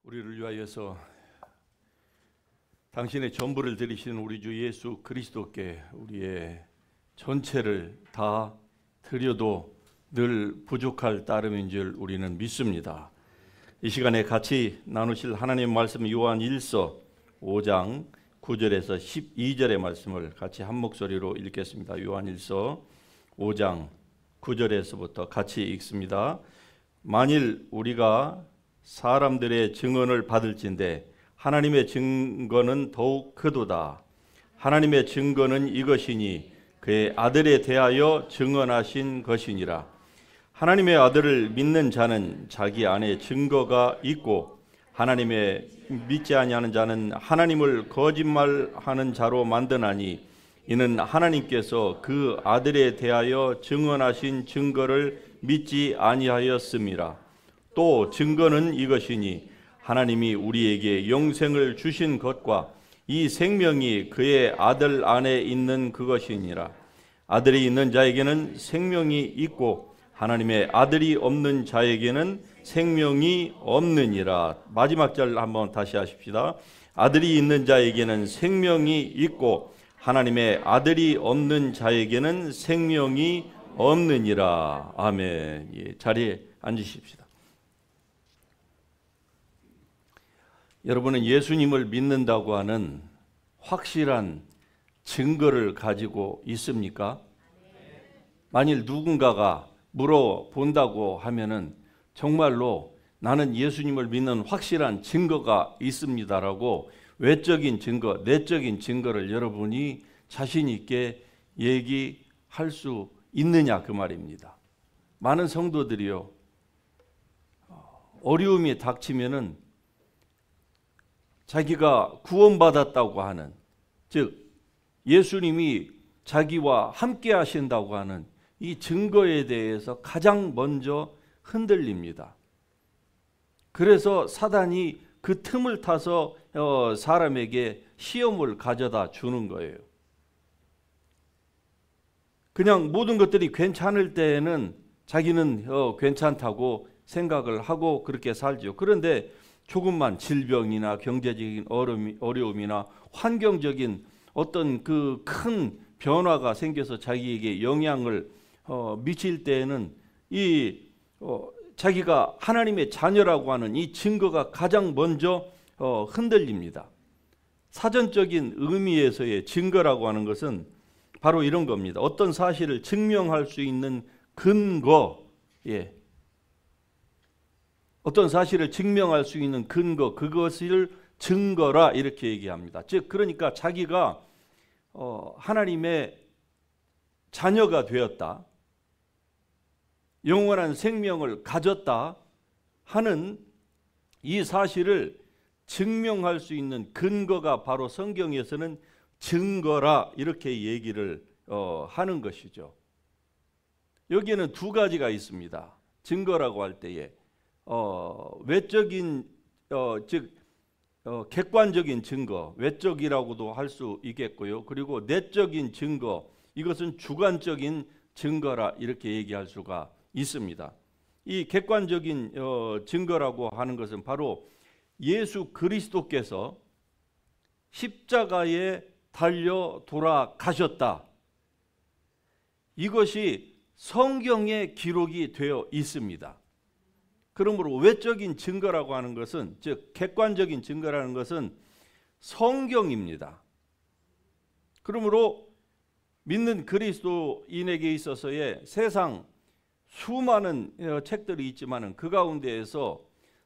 우리를 위하여서 당신의 전부를 드리신 우리 주 예수 그리스도께 우리의 전체를 다 드려도 늘 부족할 따름인 줄 우리는 믿습니다. 이 시간에 같이 나누실 하나님의 말씀 요한 1서 5장 9절에서 12절의 말씀을 같이 한 목소리로 읽겠습니다. 요한 1서 5장 9절에서부터 같이 읽습니다. 만일 우리가 사람들의 증언을 받을진대 하나님의 증거는 더욱 크도다. 하나님의 증거는 이것이니 그의 아들에 대하여 증언하신 것이니라. 하나님의 아들을 믿는 자는 자기 안에 증거가 있고 하나님의 믿지 아니하는 자는 하나님을 거짓말하는 자로 만드나니 이는 하나님께서 그 아들에 대하여 증언하신 증거를 믿지 아니하였음이라. 또 증거는 이것이니 하나님이 우리에게 영생을 주신 것과 이 생명이 그의 아들 안에 있는 그것이니라. 아들이 있는 자에게는 생명이 있고 하나님의 아들이 없는 자에게는 생명이 없느니라. 마지막 절 한번 다시 하십시다. 아들이 있는 자에게는 생명이 있고 하나님의 아들이 없는 자에게는 생명이 없느니라. 아멘. 예, 자리에 앉으십시다. 여러분은 예수님을 믿는다고 하는 확실한 증거를 가지고 있습니까? 만일 누군가가 물어본다고 하면은 정말로 나는 예수님을 믿는 확실한 증거가 있습니다라고 외적인 증거, 내적인 증거를 여러분이 자신 있게 얘기할 수 있느냐 그 말입니다. 많은 성도들이요, 어려움이 닥치면은 자기가 구원받았다고 하는, 즉 예수님이 자기와 함께 하신다고 하는 이 증거에 대해서 가장 먼저 흔들립니다. 그래서 사단이 그 틈을 타서 사람에게 시험을 가져다 주는 거예요. 그냥 모든 것들이 괜찮을 때에는 자기는 괜찮다고 생각을 하고 그렇게 살죠. 그런데 조금만 질병이나 경제적인 어려움이나 환경적인 어떤 그 큰 변화가 생겨서 자기에게 영향을 미칠 때에는 자기가 하나님의 자녀라고 하는 이 증거가 가장 먼저 흔들립니다. 사전적인 의미에서의 증거라고 하는 것은 바로 이런 겁니다. 어떤 사실을 증명할 수 있는 근거, 어떤 사실을 증명할 수 있는 근거, 그것을 증거라 이렇게 얘기합니다. 즉 그러니까 자기가 하나님의 자녀가 되었다, 영원한 생명을 가졌다 하는 이 사실을 증명할 수 있는 근거가 바로 성경에서는 증거라 이렇게 얘기를 하는 것이죠. 여기에는 두 가지가 있습니다. 증거라고 할 때에 외적인 즉 객관적인 증거, 외적이라고도 할 수 있겠고요. 그리고 내적인 증거, 이것은 주관적인 증거라 이렇게 얘기할 수가 있습니다. 이 객관적인 증거라고 하는 것은 바로 예수 그리스도께서 십자가에 달려 돌아가셨다. 이것이 성경에 기록이 되어 있습니다. 그러므로 외적인 증거라고 하는 것은, 즉 객관적인 증거라는 것은 성경입니다. 그러므로 믿는 그리스도인에게 있어서의 세상 수많은 책들이 있지만 그 가운데에서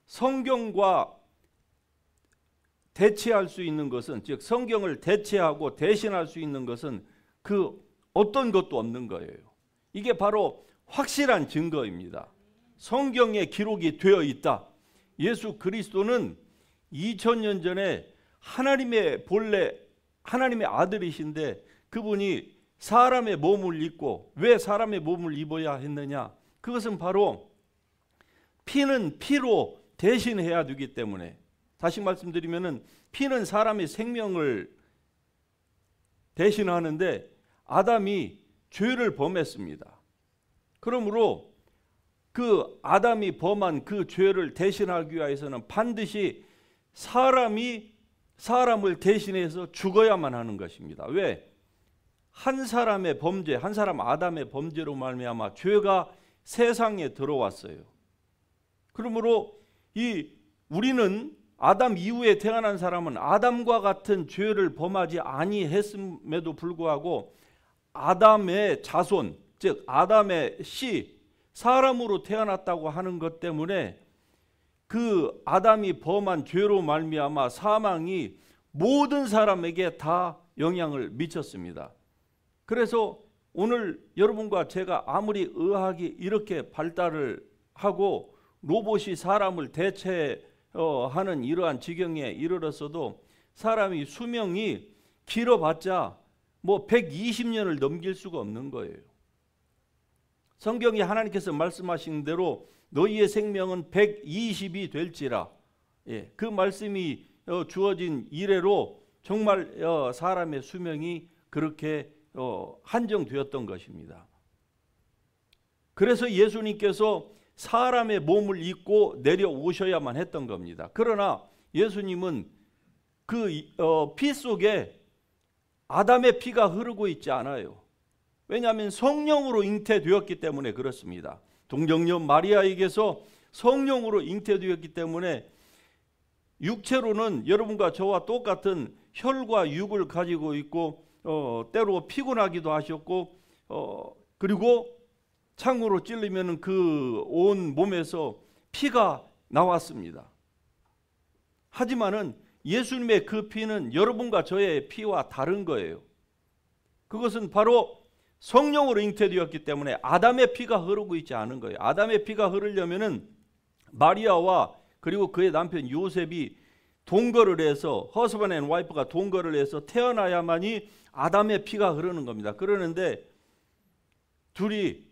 성경과 대체할 수 있는 것은, 즉 성경을 대체하고 대신할 수 있는 것은 그 어떤 것도 없는 거예요. 이게 바로 확실한 증거입니다. 성경에 기록이 되어 있다. 예수 그리스도는 2000년 전에 하나님의 본래 하나님의 아들이신데 그분이 사람의 몸을 입고, 왜 사람의 몸을 입어야 했느냐? 그것은 바로 피는 피로 대신해야 되기 때문에, 다시 말씀드리면은 피는 사람의 생명을 대신하는데 아담이 죄를 범했습니다. 그러므로 그 아담이 범한 그 죄를 대신하기 위해서는 반드시 사람이 사람을 대신해서 죽어야만 하는 것입니다. 왜? 한 사람의 범죄, 한 사람 아담의 범죄로 말미암아 죄가 세상에 들어왔어요. 그러므로 우리는 아담 이후에 태어난 사람은 아담과 같은 죄를 범하지 아니했음에도 불구하고 아담의 자손, 즉 아담의 씨, 사람으로 태어났다고 하는 것 때문에 그 아담이 범한 죄로 말미암아 사망이 모든 사람에게 다 영향을 미쳤습니다. 그래서 오늘 여러분과 제가 아무리 의학이 이렇게 발달을 하고 로봇이 사람을 대체하는 이러한 지경에 이르렀어도 사람이 수명이 길어봤자 뭐 120년을 넘길 수가 없는 거예요. 성경이 하나님께서 말씀하신 대로 너희의 생명은 120이 될지라, 그 말씀이 주어진 이래로 정말 사람의 수명이 그렇게 한정되었던 것입니다. 그래서 예수님께서 사람의 몸을 입고 내려오셔야만 했던 겁니다. 그러나 예수님은 그 피 속에 아담의 피가 흐르고 있지 않아요. 왜냐하면 성령으로 잉태되었기 때문에 그렇습니다. 동정녀 마리아에게서 성령으로 잉태되었기 때문에 육체로는 여러분과 저와 똑같은 혈과 육을 가지고 있고 때로 피곤하기도 하셨고 그리고 창으로 찔리면 그 온 몸에서 피가 나왔습니다. 하지만은 예수님의 그 피는 여러분과 저의 피와 다른 거예요. 그것은 바로 성령으로 잉태되었기 때문에 아담의 피가 흐르고 있지 않은 거예요. 아담의 피가 흐르려면은 마리아와 그리고 그의 남편 요셉이 동거를 해서 허스밴드 앤 와이프가 동거를 해서 태어나야만이 아담의 피가 흐르는 겁니다. 그러는데 둘이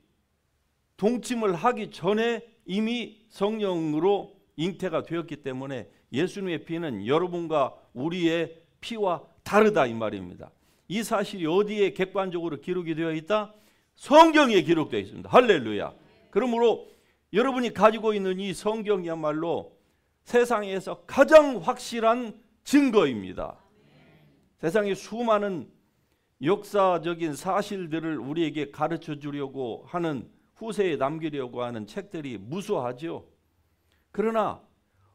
동침을 하기 전에 이미 성령으로 잉태가 되었기 때문에 예수님의 피는 여러분과 우리의 피와 다르다 이 말입니다. 이 사실이 어디에 객관적으로 기록이 되어 있다? 성경에 기록되어 있습니다. 할렐루야. 그러므로 여러분이 가지고 있는 이 성경이야말로 세상에서 가장 확실한 증거입니다. 세상에 수많은 역사적인 사실들을 우리에게 가르쳐 주려고 하는, 후세에 남기려고 하는 책들이 무수하죠. 그러나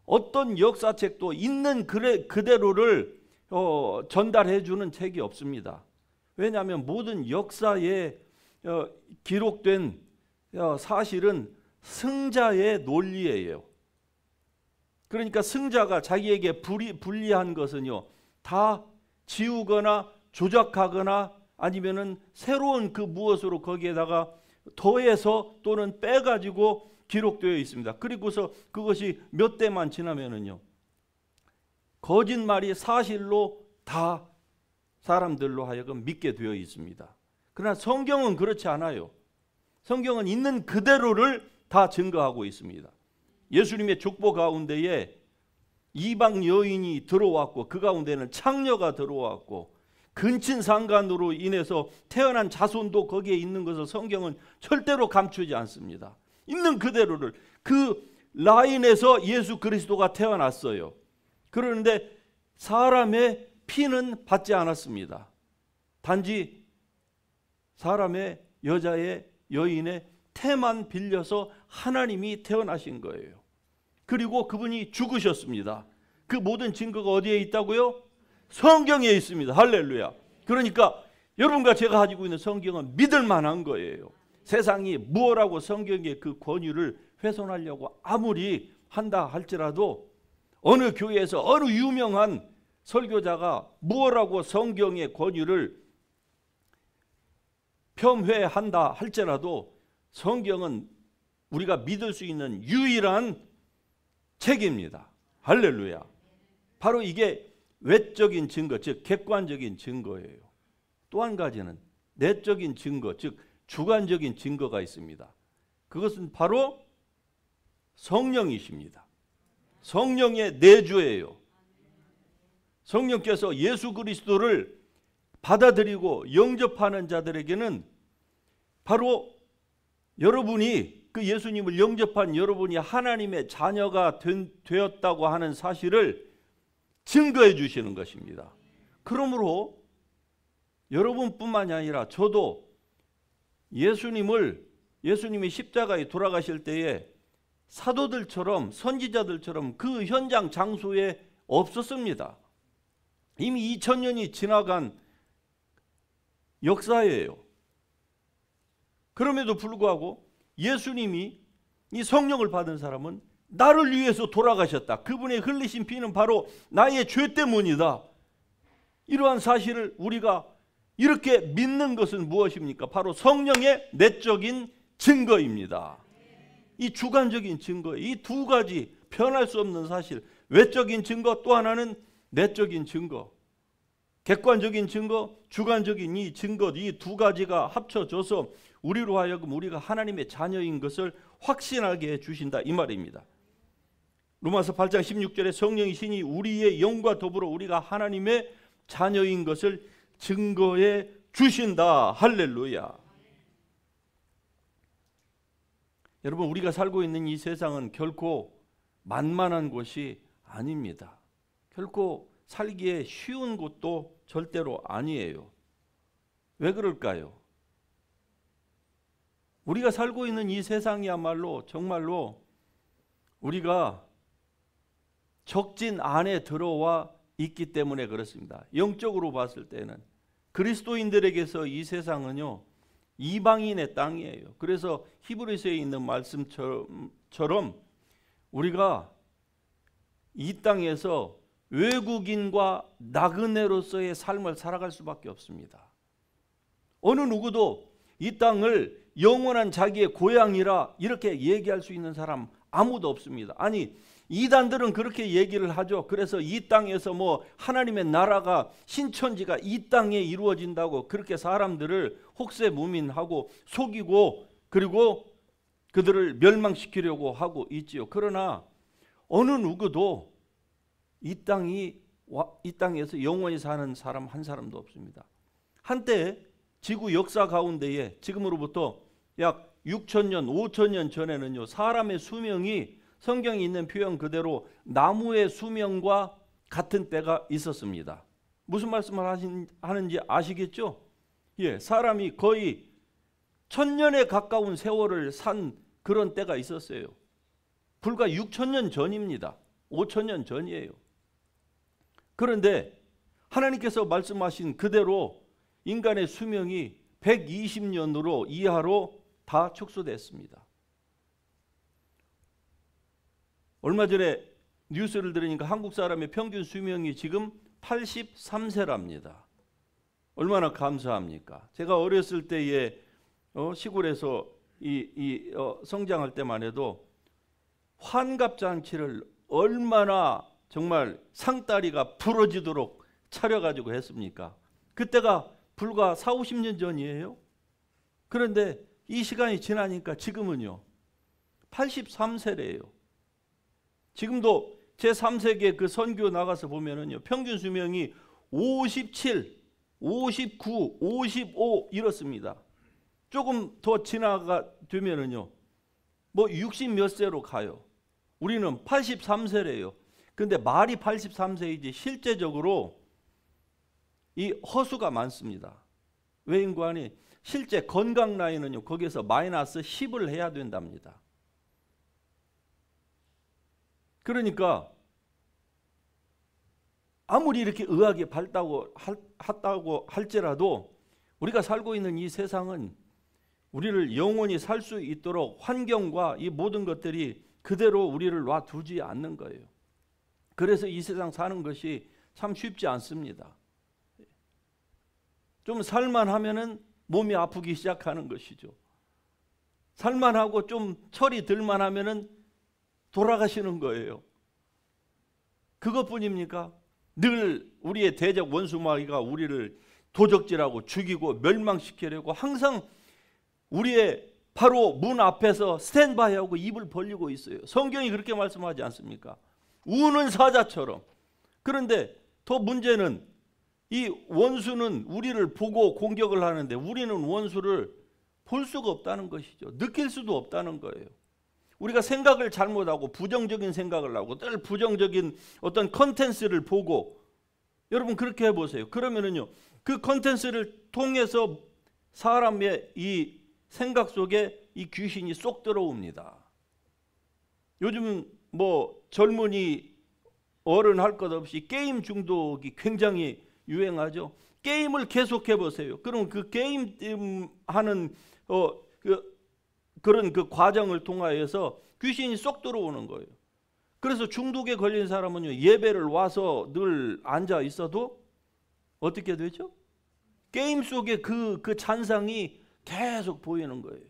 어떤 역사책도 있는 그대로를 전달해 주는 책이 없습니다. 왜냐하면 모든 역사에 기록된 사실은 승자의 논리예요. 그러니까 승자가 자기에게 불리한 것은요, 다 지우거나 조작하거나 아니면은 새로운 그 무엇으로 거기에다가 더해서 또는 빼가지고 기록되어 있습니다. 그리고서 그것이 몇 대만 지나면은요, 거짓말이 사실로 다 사람들로 하여금 믿게 되어 있습니다. 그러나 성경은 그렇지 않아요. 성경은 있는 그대로를 다 증거하고 있습니다. 예수님의 족보 가운데에 이방 여인이 들어왔고 그 가운데는 창녀가 들어왔고 근친상간으로 인해서 태어난 자손도 거기에 있는 것을 성경은 절대로 감추지 않습니다. 있는 그대로를, 그 라인에서 예수 그리스도가 태어났어요. 그런데 사람의 피는 받지 않았습니다. 단지 사람의 여자의 여인의 태만 빌려서 하나님이 태어나신 거예요. 그리고 그분이 죽으셨습니다. 그 모든 증거가 어디에 있다고요? 성경에 있습니다. 할렐루야. 그러니까 여러분과 제가 가지고 있는 성경은 믿을 만한 거예요. 세상이 무엇라고 성경의 그 권위를 훼손하려고 아무리 한다 할지라도, 어느 교회에서 어느 유명한 설교자가 무엇라고 성경의 권위를 폄훼한다 할지라도 성경은 우리가 믿을 수 있는 유일한 책입니다. 할렐루야. 바로 이게 외적인 증거, 즉 객관적인 증거예요. 또 한 가지는 내적인 증거, 즉 주관적인 증거가 있습니다. 그것은 바로 성령이십니다. 성령의 내주예요. 성령께서 예수 그리스도를 받아들이고 영접하는 자들에게는 바로 여러분이, 그 예수님을 영접한 여러분이 하나님의 자녀가 되었다고 하는 사실을 증거해 주시는 것입니다. 그러므로 여러분뿐만이 아니라 저도 예수님이 십자가에 돌아가실 때에 사도들처럼 선지자들처럼 그 현장 장소에 없었습니다. 이미 2000년이 지나간 역사예요. 그럼에도 불구하고 예수님이 이 성령을 받은 사람은 나를 위해서 돌아가셨다. 그분의 흘리신 피는 바로 나의 죄 때문이다. 이러한 사실을 우리가 이렇게 믿는 것은 무엇입니까? 바로 성령의 내적인 증거입니다. 이 주관적인 증거, 이 두 가지 변할 수 없는 사실, 외적인 증거, 또 하나는 내적인 증거. 객관적인 증거, 주관적인 이 증거, 이 두 가지가 합쳐져서 우리로 하여금 우리가 하나님의 자녀인 것을 확신하게 해주신다, 이 말입니다. 로마서 8장 16절에 성령이시니 우리의 영과 더불어 우리가 하나님의 자녀인 것을 증거해 주신다. 할렐루야. 여러분, 우리가 살고 있는 이 세상은 결코 만만한 곳이 아닙니다. 결코 살기에 쉬운 곳도 절대로 아니에요. 왜 그럴까요? 우리가 살고 있는 이 세상이야말로 정말로 우리가 적진 안에 들어와 있기 때문에 그렇습니다. 영적으로 봤을 때는 그리스도인들에게서 이 세상은요, 이방인의 땅이에요. 그래서 히브리서에 있는 말씀처럼 우리가 이 땅에서 외국인과 나그네로서의 삶을 살아갈 수밖에 없습니다. 어느 누구도 이 땅을 영원한 자기의 고향이라 이렇게 얘기할 수 있는 사람 아무도 없습니다. 아니, 이단들은 그렇게 얘기를 하죠. 그래서 이 땅에서 뭐 하나님의 나라가 신천지가 이 땅에 이루어진다고 그렇게 사람들을 혹세무민하고 속이고 그리고 그들을 멸망시키려고 하고 있지요. 그러나 어느 누구도 이 땅에서 영원히 사는 사람 한 사람도 없습니다. 한때 지구 역사 가운데에 지금으로부터 약 6,000년, 5,000년 전에는요, 사람의 수명이 성경에 있는 표현 그대로 나무의 수명과 같은 때가 있었습니다. 무슨 말씀을 하는지 아시겠죠? 예, 사람이 거의 1000년에 가까운 세월을 산 그런 때가 있었어요. 불과 6,000년 전입니다. 5,000년 전이에요. 그런데 하나님께서 말씀하신 그대로 인간의 수명이 120년으로 이하로 다 축소됐습니다. 얼마 전에 뉴스를 들으니까 한국 사람의 평균 수명이 지금 83세랍니다. 얼마나 감사합니까? 제가 어렸을 때에 시골에서 성장할 때만 해도 환갑잔치를 얼마나 정말 상다리가 부러지도록 차려가지고 했습니까? 그때가 불과 40-50년 전이에요. 그런데 이 시간이 지나니까 지금은요 83세래요. 지금도 제3세계 그 선교 나가서 보면은요 평균 수명이 57, 59, 55 이렇습니다. 조금 더 지나가 되면은요 뭐 60 몇 세로 가요. 우리는 83세래요. 근데 말이 83세이지 실제적으로 이 허수가 많습니다. 외인관이 실제 건강 나이는요 거기에서 마이너스 10을 해야 된답니다. 그러니까 아무리 이렇게 의학이 밝다고 할지라도 우리가 살고 있는 이 세상은 우리를 영원히 살 수 있도록 환경과 이 모든 것들이 그대로 우리를 놔두지 않는 거예요. 그래서 이 세상 사는 것이 참 쉽지 않습니다. 좀 살만하면은 몸이 아프기 시작하는 것이죠. 살만하고 좀 철이 들만하면은 돌아가시는 거예요. 그것뿐입니까? 늘 우리의 대적 원수마귀가 우리를 도적질하고 죽이고 멸망시키려고 항상 우리의 바로 문 앞에서 스탠바이하고 입을 벌리고 있어요. 성경이 그렇게 말씀하지 않습니까? 우는 사자처럼. 그런데 더 문제는 이 원수는 우리를 보고 공격을 하는데 우리는 원수를 볼 수가 없다는 것이죠. 느낄 수도 없다는 거예요. 우리가 생각을 잘못하고 부정적인 생각을 하고 늘 부정적인 어떤 컨텐츠를 보고, 여러분 그렇게 해보세요. 그러면은요, 그 컨텐츠를 통해서 사람의 이 생각 속에 이 귀신이 쏙 들어옵니다. 요즘 뭐 젊은이 어른 할 것 없이 게임 중독이 굉장히 유행하죠. 게임을 계속 해보세요. 그럼 그 게임 하는 그런 그 과정을 통하여서 귀신이 쏙 들어오는 거예요. 그래서 중독에 걸린 사람은요, 예배를 와서 늘 앉아 있어도 어떻게 되죠? 게임 속에 그 잔상이 계속 보이는 거예요.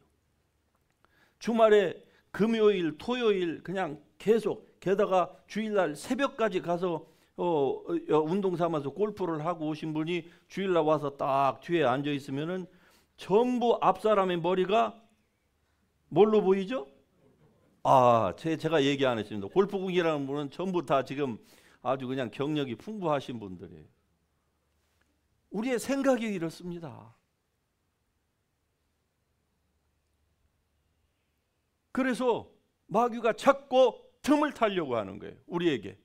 주말에 금요일, 토요일 그냥 계속, 게다가 주일날 새벽까지 가서 운동 삼아서 골프를 하고 오신 분이 주일날 와서 딱 뒤에 앉아 있으면은 전부 앞사람의 머리가 뭘로 보이죠? 제가 얘기 안 했습니다. 골프공이라는 분은 전부 다 지금 아주 그냥 경력이 풍부하신 분들이에요. 우리의 생각이 이렇습니다. 그래서 마귀가 자꾸 틈을 타려고 하는 거예요, 우리에게.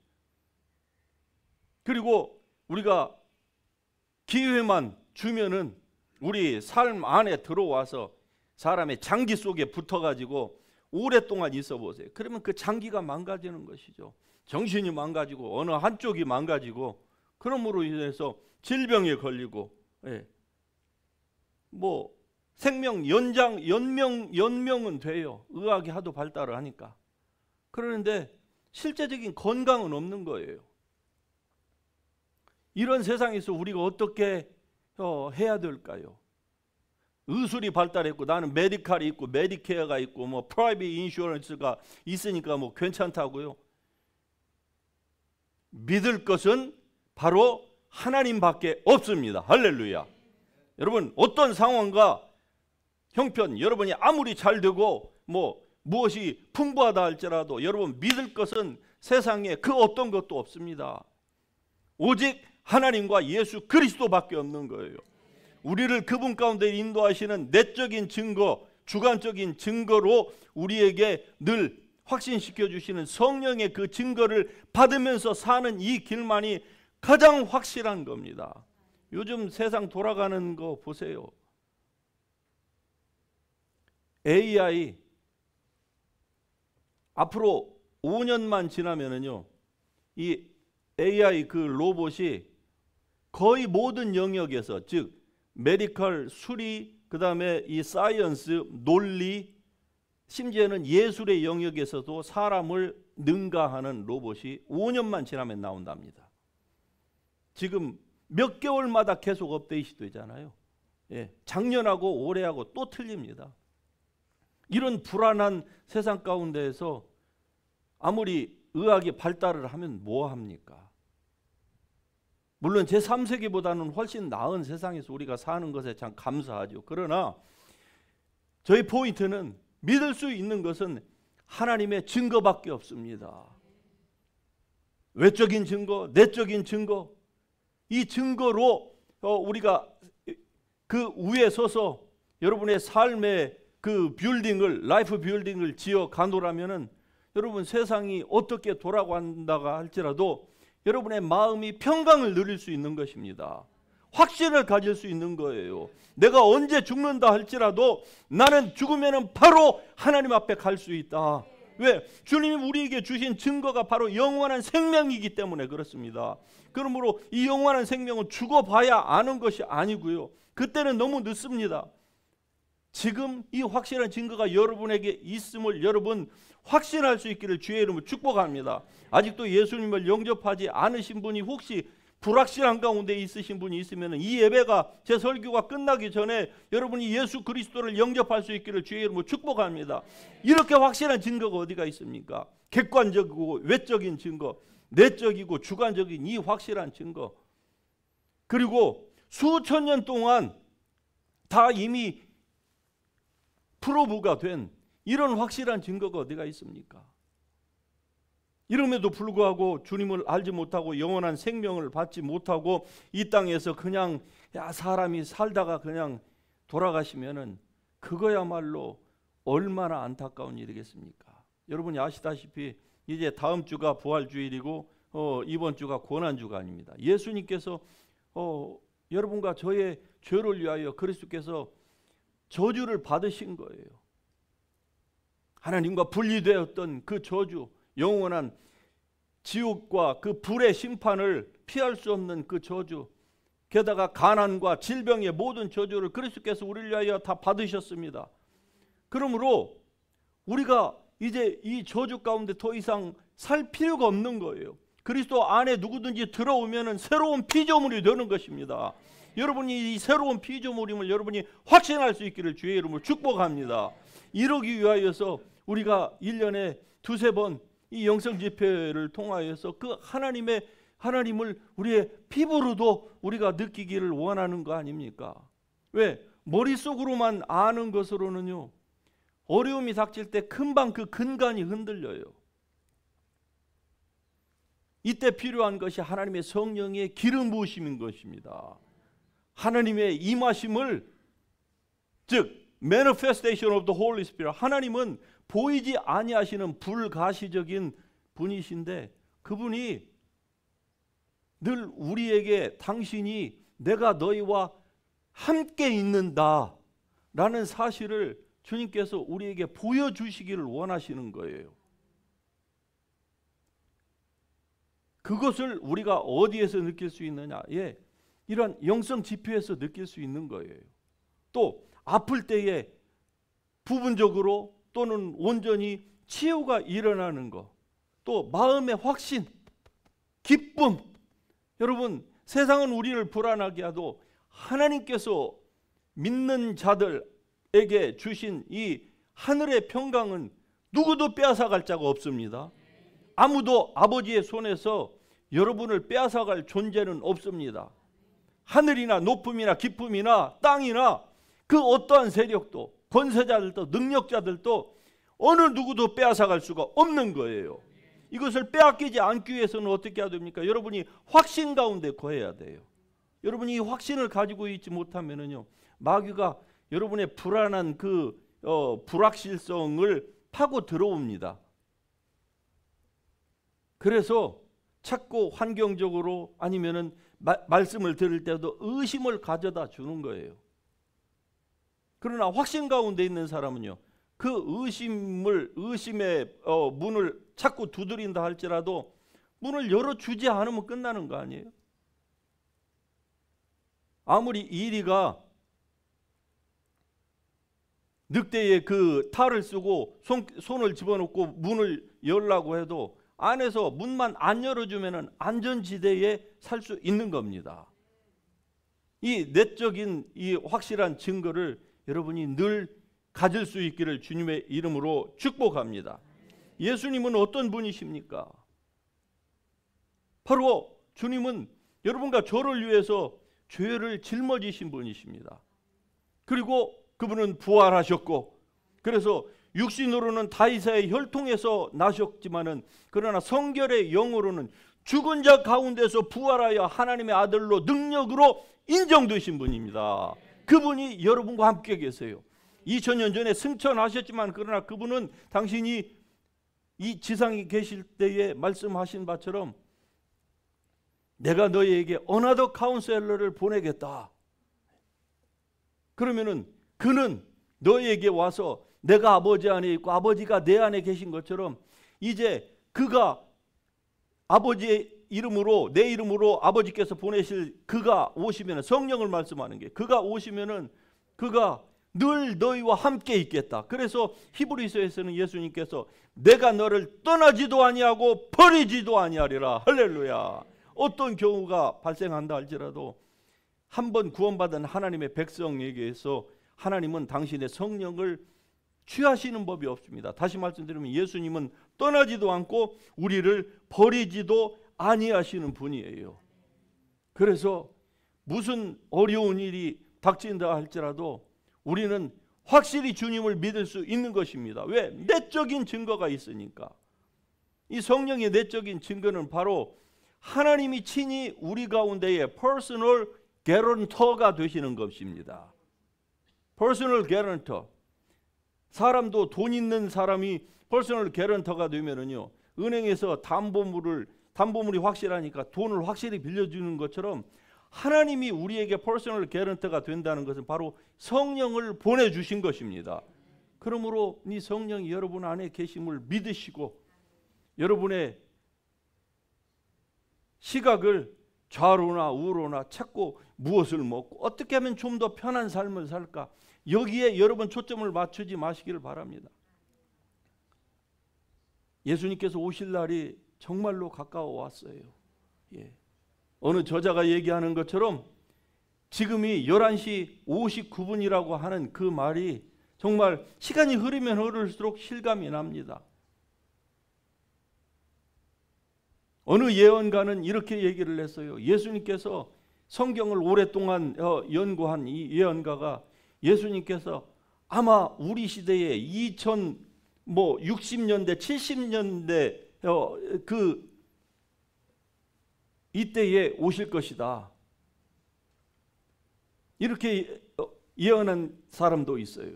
그리고 우리가 기회만 주면은 우리 삶 안에 들어와서 사람의 장기 속에 붙어가지고 오랫동안 있어 보세요. 그러면 그 장기가 망가지는 것이죠. 정신이 망가지고 어느 한쪽이 망가지고, 그러므로 인해서 질병에 걸리고, 뭐 생명 연명은 돼요. 의학이 하도 발달을 하니까. 그러는데 실제적인 건강은 없는 거예요. 이런 세상에서 우리가 어떻게 해야 될까요? 의술이 발달했고, 나는 메디칼이 있고 메디케어가 있고 뭐 프라이빗 인슈런스가 있으니까 뭐 괜찮다고요. 믿을 것은 바로 하나님밖에 없습니다. 할렐루야. 여러분, 어떤 상황과 형편, 여러분이 아무리 잘 되고 뭐 무엇이 풍부하다 할지라도 여러분 믿을 것은 세상에 그 어떤 것도 없습니다. 오직 하나님과 예수 그리스도밖에 없는 거예요. 우리를 그분 가운데 인도하시는 내적인 증거, 주관적인 증거로 우리에게 늘 확신시켜 주시는 성령의 그 증거를 받으면서 사는 이 길만이 가장 확실한 겁니다. 요즘 세상 돌아가는 거 보세요. AI 앞으로 5년만 지나면은요, 이 AI 그 로봇이 거의 모든 영역에서, 즉 메디컬, 수리, 그 다음에 이 사이언스, 논리, 심지어는 예술의 영역에서도 사람을 능가하는 로봇이 5년만 지나면 나온답니다. 지금 몇 개월마다 계속 업데이트 되잖아요. 작년하고 올해하고 또 틀립니다. 이런 불안한 세상 가운데에서 아무리 의학이 발달을 하면 뭐 합니까? 물론 제3세기보다는 훨씬 나은 세상에서 우리가 사는 것에 참 감사하죠. 그러나 저희 포인트는 믿을 수 있는 것은 하나님의 증거밖에 없습니다. 외적인 증거, 내적인 증거, 이 증거로 우리가 그 위에 서서 여러분의 삶의 그 빌딩을, 라이프 빌딩을 지어 가노라면은 여러분 세상이 어떻게 돌아간다가 할지라도 여러분의 마음이 평강을 누릴 수 있는 것입니다. 확신을 가질 수 있는 거예요. 내가 언제 죽는다 할지라도 나는 죽으면 바로 하나님 앞에 갈 수 있다. 왜? 주님이 우리에게 주신 증거가 바로 영원한 생명이기 때문에 그렇습니다. 그러므로 이 영원한 생명은 죽어봐야 아는 것이 아니고요, 그때는 너무 늦습니다. 지금 이 확실한 증거가 여러분에게 있음을 여러분 확신할 수 있기를 주의 이름으로 축복합니다. 아직도 예수님을 영접하지 않으신 분이 혹시 불확실한 가운데 있으신 분이 있으면 이 예배가, 제 설교가 끝나기 전에 여러분이 예수 그리스도를 영접할 수 있기를 주의 이름으로 축복합니다. 이렇게 확실한 증거가 어디가 있습니까? 객관적이고 외적인 증거, 내적이고 주관적인 이 확실한 증거, 그리고 수천 년 동안 다 이미 프로브가 된 이런 확실한 증거가 어디가 있습니까? 이름에도 불구하고 주님을 알지 못하고 영원한 생명을 받지 못하고 이 땅에서 그냥 사람이 살다가 그냥 돌아가시면은 그거야말로 얼마나 안타까운 일이겠습니까? 여러분이 아시다시피 이제 다음 주가 부활주일이고 이번 주가 고난주가 아닙니다. 예수님께서 여러분과 저의 죄를 위하여 그리스도께서 저주를 받으신 거예요. 하나님과 분리되었던 그 저주, 영원한 지옥과 그 불의 심판을 피할 수 없는 그 저주, 게다가 가난과 질병의 모든 저주를 그리스도께서 우리를 위하여 다 받으셨습니다. 그러므로 우리가 이제 이 저주 가운데 더 이상 살 필요가 없는 거예요. 그리스도 안에 누구든지 들어오면 새로운 피조물이 되는 것입니다. 여러분이 이 새로운 피조물임을 여러분이 확신할 수 있기를 주의 이름으로 축복합니다. 이러기 위하여서 우리가 1년에 두세 번 이 영성 집회를 통하여서 그 하나님을 우리의 피부로도 우리가 느끼기를 원하는 거 아닙니까? 왜? 머릿속으로만 아는 것으로는요, 어려움이 닥칠 때 금방 그 근간이 흔들려요. 이때 필요한 것이 하나님의 성령의 기름 부으심인 것입니다. 하나님의 임하심을, 즉 manifestation of the Holy Spirit, 하나님은 보이지 아니하시는 불가시적인 분이신데 그분이 늘 우리에게 당신이 내가 너희와 함께 있는다 라는 사실을 주님께서 우리에게 보여주시기를 원하시는 거예요. 그것을 우리가 어디에서 느낄 수 있느냐? 이런 영성 집회에서 느낄 수 있는 거예요. 또 아플 때에 부분적으로 또는 온전히 치유가 일어나는 것, 또 마음의 확신, 기쁨. 여러분, 세상은 우리를 불안하게 하도 하나님께서 믿는 자들에게 주신 이 하늘의 평강은 누구도 빼앗아갈 자가 없습니다. 아무도 아버지의 손에서 여러분을 빼앗아갈 존재는 없습니다. 하늘이나 높음이나 깊음이나 땅이나 그 어떠한 세력도, 권세자들도, 능력자들도 어느 누구도 빼앗아갈 수가 없는 거예요. 이것을 빼앗기지 않기 위해서는 어떻게 해야 됩니까? 여러분이 확신 가운데 거해야 돼요. 여러분이 이 확신을 가지고 있지 못하면은요, 마귀가 여러분의 불안한 그 불확실성을 파고 들어옵니다. 그래서 자꾸 환경적으로 아니면은 말씀을 들을 때도 의심을 가져다 주는 거예요. 그러나 확신 가운데 있는 사람은요, 그 의심의 문을 자꾸 두드린다 할지라도 문을 열어주지 않으면 끝나는 거 아니에요? 아무리 이리가 늑대의 그 탈을 쓰고 손을 집어넣고 문을 열라고 해도 안에서 문만 안 열어주면 안전지대에 살 수 있는 겁니다. 이 내적인 이 확실한 증거를 여러분이 늘 가질 수 있기를 주님의 이름으로 축복합니다. 예수님은 어떤 분이십니까? 바로 주님은 여러분과 저를 위해서 죄를 짊어지신 분이십니다. 그리고 그분은 부활하셨고, 그래서 육신으로는 다윗의 혈통에서 나셨지만은 그러나 성결의 영으로는 죽은 자 가운데서 부활하여 하나님의 아들로 능력으로 인정되신 분입니다. 그분이 여러분과 함께 계세요. 2000년 전에 승천하셨지만 그러나 그분은 당신이 이 지상에 계실 때에 말씀하신 바처럼 내가 너희에게 어나더 카운셀러를 보내겠다. 그러면은 그는 너희에게 와서 내가 아버지 안에 있고 아버지가 내 안에 계신 것처럼 이제 그가 아버지의 이름으로, 내 이름으로 아버지께서 보내실 그가 오시면, 성령을 말씀하는 게, 그가 오시면은 그가 늘 너희와 함께 있겠다. 그래서 히브리서에서는 예수님께서 내가 너를 떠나지도 아니하고 버리지도 아니하리라. 할렐루야. 어떤 경우가 발생한다 할지라도 한번 구원받은 하나님의 백성에게서 하나님은 당신의 성령을 취하시는 법이 없습니다. 다시 말씀드리면 예수님은 떠나지도 않고 우리를 버리지도 아니하시는 분이에요. 그래서 무슨 어려운 일이 닥친다 할지라도 우리는 확실히 주님을 믿을 수 있는 것입니다. 왜? 내적인 증거가 있으니까. 이 성령의 내적인 증거는 바로 하나님이 친히 우리 가운데에 퍼스널 개런터가 되시는 것입니다. 퍼스널 개런터. 사람도 돈 있는 사람이 퍼스널 개런터가 되면은요, 은행에서 담보물이 확실하니까 돈을 확실히 빌려주는 것처럼 하나님이 우리에게 퍼스널 개런터가 된다는 것은 바로 성령을 보내주신 것입니다. 그러므로 이 성령이 여러분 안에 계심을 믿으시고 여러분의 시각을 좌로나 우로나 찾고 무엇을 먹고 어떻게 하면 좀 더 편한 삶을 살까, 여기에 여러분 초점을 맞추지 마시기를 바랍니다. 예수님께서 오실 날이 정말로 가까워 왔어요. 어느 저자가 얘기하는 것처럼 지금이 11시 59분이라고 하는 그 말이 정말 시간이 흐르면 흐를수록 실감이 납니다. 어느 예언가는 이렇게 얘기를 했어요. 예수님께서 성경을 오랫동안 연구한 이 예언가가 예수님께서 아마 우리 시대에 2060년대 70년대 이때에 오실 것이다, 이렇게 예언한 사람도 있어요.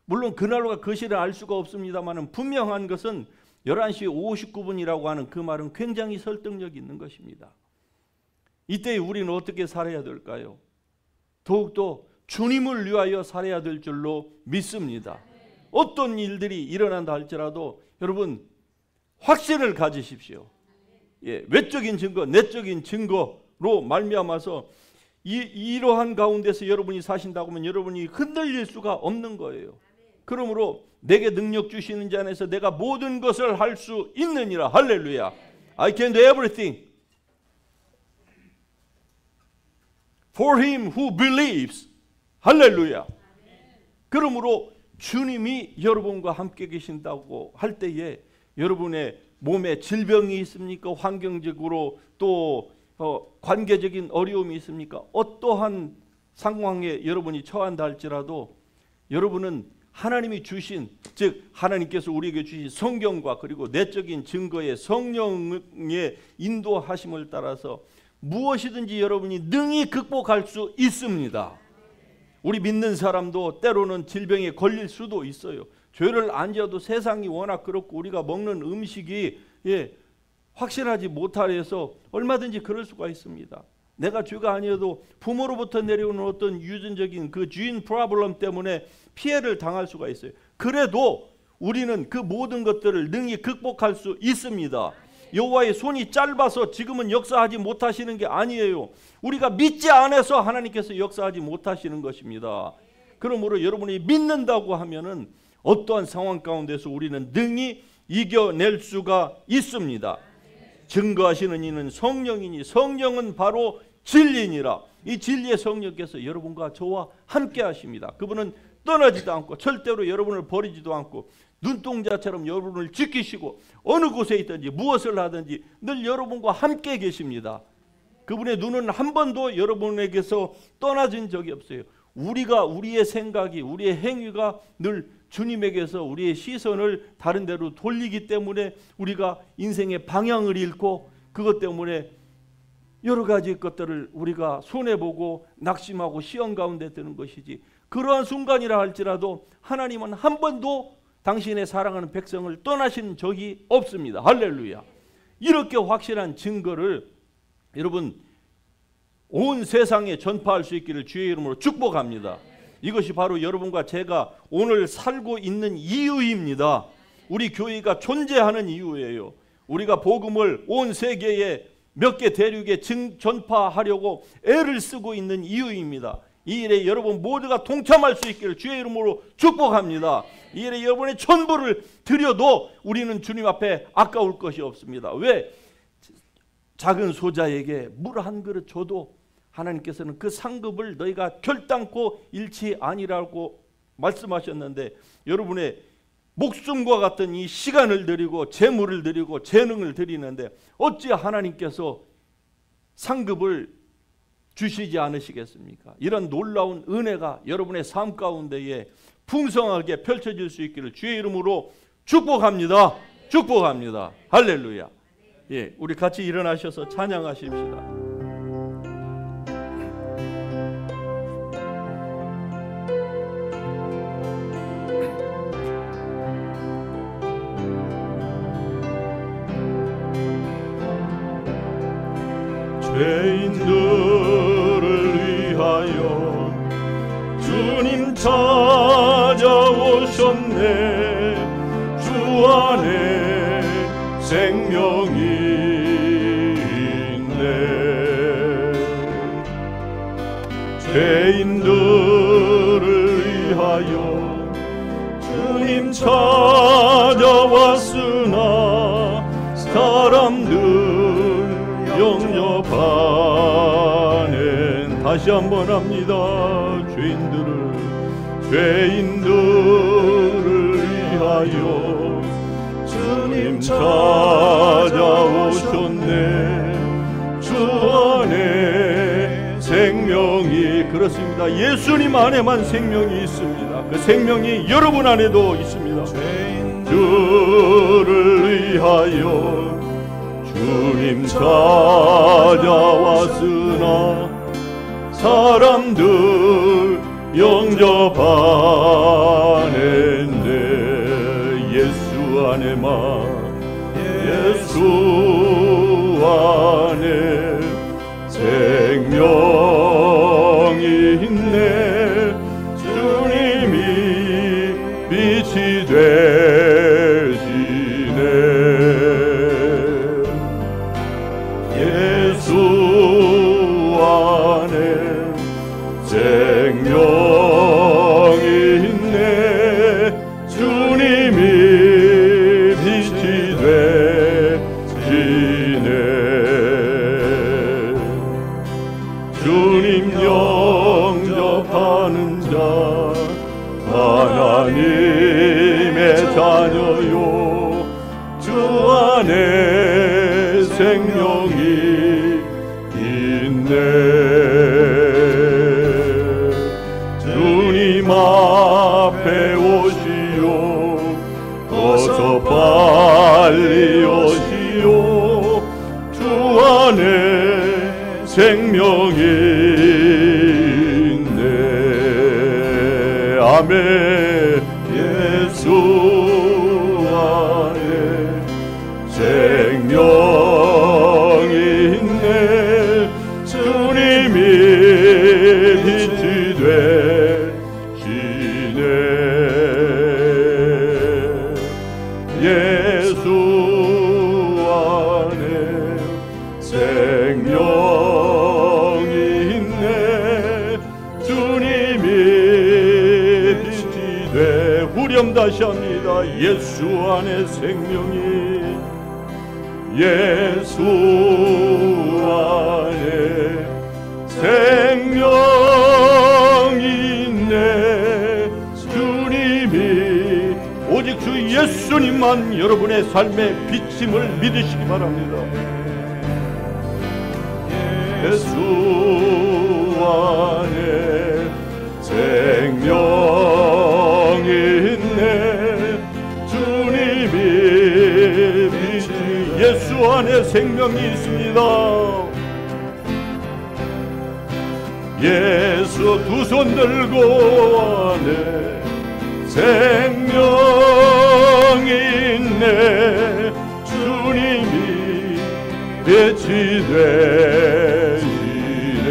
물론 그날과 그 시를 알 수가 없습니다만 분명한 것은 11시 59분이라고 하는 그 말은 굉장히 설득력이 있는 것입니다. 이때 우리는 어떻게 살아야 될까요? 더욱더 주님을 위하여 살아야 될 줄로 믿습니다. 어떤 일들이 일어난다 할지라도 여러분 확신을 가지십시오. 외적인 증거, 내적인 증거로 말미암아서 이러한 가운데서 여러분이 사신다고 하면 여러분이 흔들릴 수가 없는 거예요. 그러므로 내게 능력 주시는 자 안에서 내가 모든 것을 할 수 있느니라. 할렐루야. I can do everything for him who believes. 할렐루야. 그러므로 주님이 여러분과 함께 계신다고 할 때에 여러분의 몸에 질병이 있습니까? 환경적으로 또 관계적인 어려움이 있습니까? 어떠한 상황에 여러분이 처한다 할지라도 여러분은 하나님이 주신, 즉 하나님께서 우리에게 주신 성경과 그리고 내적인 증거의 성령의 인도하심을 따라서 무엇이든지 여러분이 능히 극복할 수 있습니다. 우리 믿는 사람도 때로는 질병에 걸릴 수도 있어요. 죄를 안 지어도 세상이 워낙 그렇고 우리가 먹는 음식이 확실하지 못하여서 얼마든지 그럴 수가 있습니다. 내가 죄가 아니어도 부모로부터 내려오는 어떤 유전적인 그 주인 프로블럼 때문에 피해를 당할 수가 있어요. 그래도 우리는 그 모든 것들을 능히 극복할 수 있습니다. 여호와의 손이 짧아서 지금은 역사하지 못하시는 게 아니에요. 우리가 믿지 않아서 하나님께서 역사하지 못하시는 것입니다. 그러므로 여러분이 믿는다고 하면은 어떠한 상황 가운데서 우리는 능히 이겨낼 수가 있습니다. 증거하시는 이는 성령이니 성령은 바로 진리니라. 이 진리의 성령께서 여러분과 저와 함께 하십니다. 그분은 떠나지도 않고 절대로 여러분을 버리지도 않고 눈동자처럼 여러분을 지키시고 어느 곳에 있든지 무엇을 하든지 늘 여러분과 함께 계십니다. 그분의 눈은 한 번도 여러분에게서 떠나진 적이 없어요. 우리의 생각이, 우리의 행위가 늘 주님에게서 우리의 시선을 다른 데로 돌리기 때문에 우리가 인생의 방향을 잃고 그것 때문에 여러 가지 것들을 우리가 손해보고 낙심하고 시험 가운데 드는 것이지, 그러한 순간이라 할지라도 하나님은 한 번도 당신의 사랑하는 백성을 떠나신 적이 없습니다. 할렐루야. 이렇게 확실한 증거를 여러분 온 세상에 전파할 수 있기를 주의 이름으로 축복합니다. 이것이 바로 여러분과 제가 오늘 살고 있는 이유입니다. 우리 교회가 존재하는 이유예요. 우리가 복음을 온 세계에 몇 개 대륙에 전파하려고 애를 쓰고 있는 이유입니다. 이 일에 여러분 모두가 동참할 수 있기를 주의 이름으로 축복합니다. 이 일에 여러분의 전부를 드려도 우리는 주님 앞에 아까울 것이 없습니다. 왜? 작은 소자에게 물 한 그릇 줘도 하나님께서는 그 상급을 너희가 결단코 잃지 아니라고 말씀하셨는데, 여러분의 목숨과 같은 이 시간을 드리고 재물을 드리고 재능을 드리는데 어찌 하나님께서 상급을 주시지 않으시겠습니까? 이런 놀라운 은혜가 여러분의 삶 가운데에 풍성하게 펼쳐질 수 있기를 주의 이름으로 축복합니다. 축복합니다. 할렐루야. 우리 같이 일어나셔서 찬양하십시다. 죄인들을 위하여 주님 찾아오셨네. 주 안에 생명이 있네. 죄인들을 위하여 주님 찾아왔으나 사람들 영접하는, 다시 한번 합니다. 죄인들을 위하여 주님 찾아오셨네. 주 안에 생명이, 그렇습니다. 예수님 안에만 생명이 있습니다. 그 생명이 여러분 안에도 있습니다. 죄인들을 위하여 주님 찾아왔으나 사람들 영접하는데 예수 안에만, 예수 안에 생명이 있네. 주님이 빛이 되시네. 예수 안에 생명이 있네. 주님이 빛이 되시네. 주님 영접하는 자 하나님의 자녀요. 주 안에 생명이 있네. 주님 앞에 오시오. 어서 빨리 오시오. 주 안에 생명이 있네. 아멘. 예수 안에 생명이 있네. 주님이 빛이 되시네. 예수 안에 생명이 있네. 주님이 빛이 되, 후렴 다시 합니다. 예수 안에 생명이, 예수 안에 생명이 있네. 주님이, 오직 주 예수님만 여러분의 삶의 빛임을 믿으시기 바랍니다. 예수 안에 생명이 있네. 주님이 빛이, 예수 안에 생명이 있습니다. 예수 두 손 들고 안에 생명이 있네. 주님이 빛이 되시네.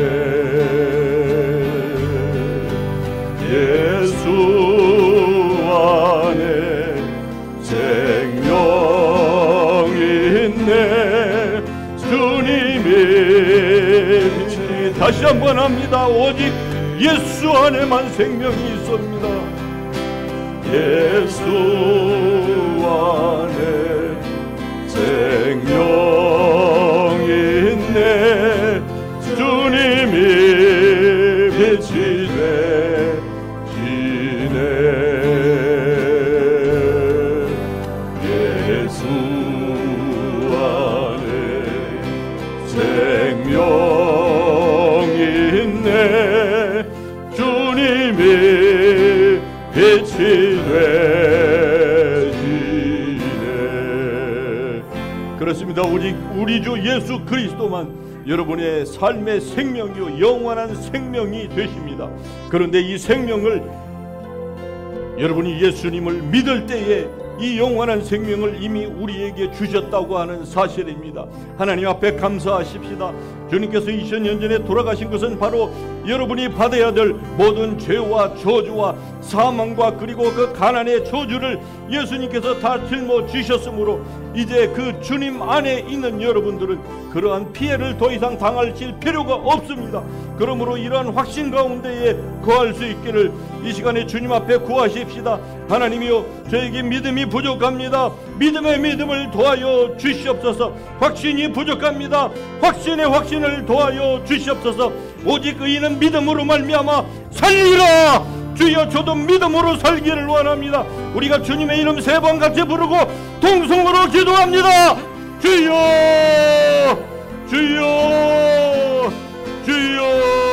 예수 안에 생명이 있네. 주님이 빛이, 다시 한번 합니다. 오직 예수 안에만 생명이 있습니다. 예수 안에 생명이 있네. 주님이 빛이 되시네. 예수 안에 생명이 있네. 주님이 빛이 되시네. 그렇습니다. 오직 우리 주 예수 그리스도만 여러분의 삶의 생명이요 영원한 생명이 되십니다. 그런데 이 생명을 여러분이 예수님을 믿을 때에 이 영원한 생명을 이미 우리에게 주셨다고 하는 사실입니다. 하나님 앞에 감사하십시다. 주님께서 2000년 전에 돌아가신 것은 바로 여러분이 받아야 될 모든 죄와 저주와 사망과 그리고 그 가난의 저주를 예수님께서 다 짊어지셨으므로 이제 그 주님 안에 있는 여러분들은 그러한 피해를 더 이상 당할 필요가 없습니다. 그러므로 이러한 확신 가운데에 거할 수 있기를 이 시간에 주님 앞에 구하십시다. 하나님이여, 저에게 믿음이 부족합니다. 믿음의 믿음을 더하여 주시옵소서. 확신이 부족합니다. 확신의 확신을 더하여 주시옵소서. 오직 의인은 믿음으로 말미암아 살리라. 주여, 저도 믿음으로 살기를 원합니다. 우리가 주님의 이름 3번 같이 부르고 동성으로 기도합니다. 주여, 주여, 주여.